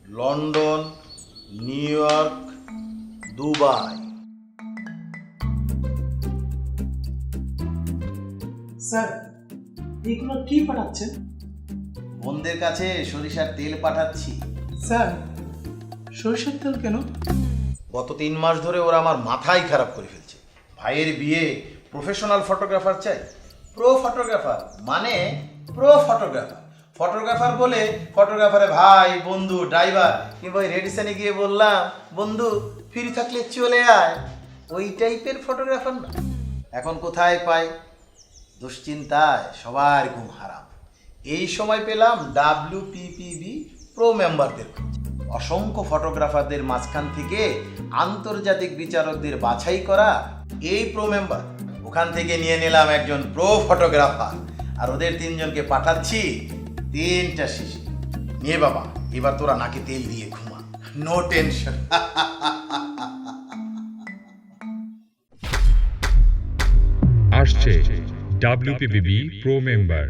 London, new York, Dubai. Sir এগুলো কি পাঠাচ্ছেন? বোনদের কাছে সরিষার তেল পাঠাচ্ছি। স্যার সরিষার তেল কেন? গত 3 মাস ধরে ওরা আমার মাথাই খারাপ করে ফেলছে। ভাইয়ের বিয়ে প্রফেশনাল ফটোগ্রাফার চাই। প্রো ফটোগ্রাফার মানে প্রো ফটোগ্রাফার। ফটোগ্রাফার বলে ফটোগ্রাফারে ভাই, বন্ধু, ড্রাইভার কিংবা ওই রেডিসনে গিয়ে বললাম বন্ধু ফ্রি থাকলে চলে আয়, ওই টাইপের ফটোগ্রাফার না। এখন কোথায় পাই? দুশ্চিন্তায় সবার ঘুম হারাম। এই সময় পেলাম WPPB প্রো মেম্বারদের। অসংখ্য ফটোগ্রাফারদের মাঝখান থেকে আন্তর্জাতিক বিচারকদের বাছাই করা এই প্রো মেম্বার। ওখান থেকে নিয়ে নিলাম একজন প্রো ফটোগ্রাফার, আর ওদের 3 জনকে পাঠাচ্ছি 3টা শিশি নিয়ে। বাবা এবার তোরা নাকে তেল দিয়ে ঘুমা, নো টেনশন। আসছে WPPB প্রো মেম্বার।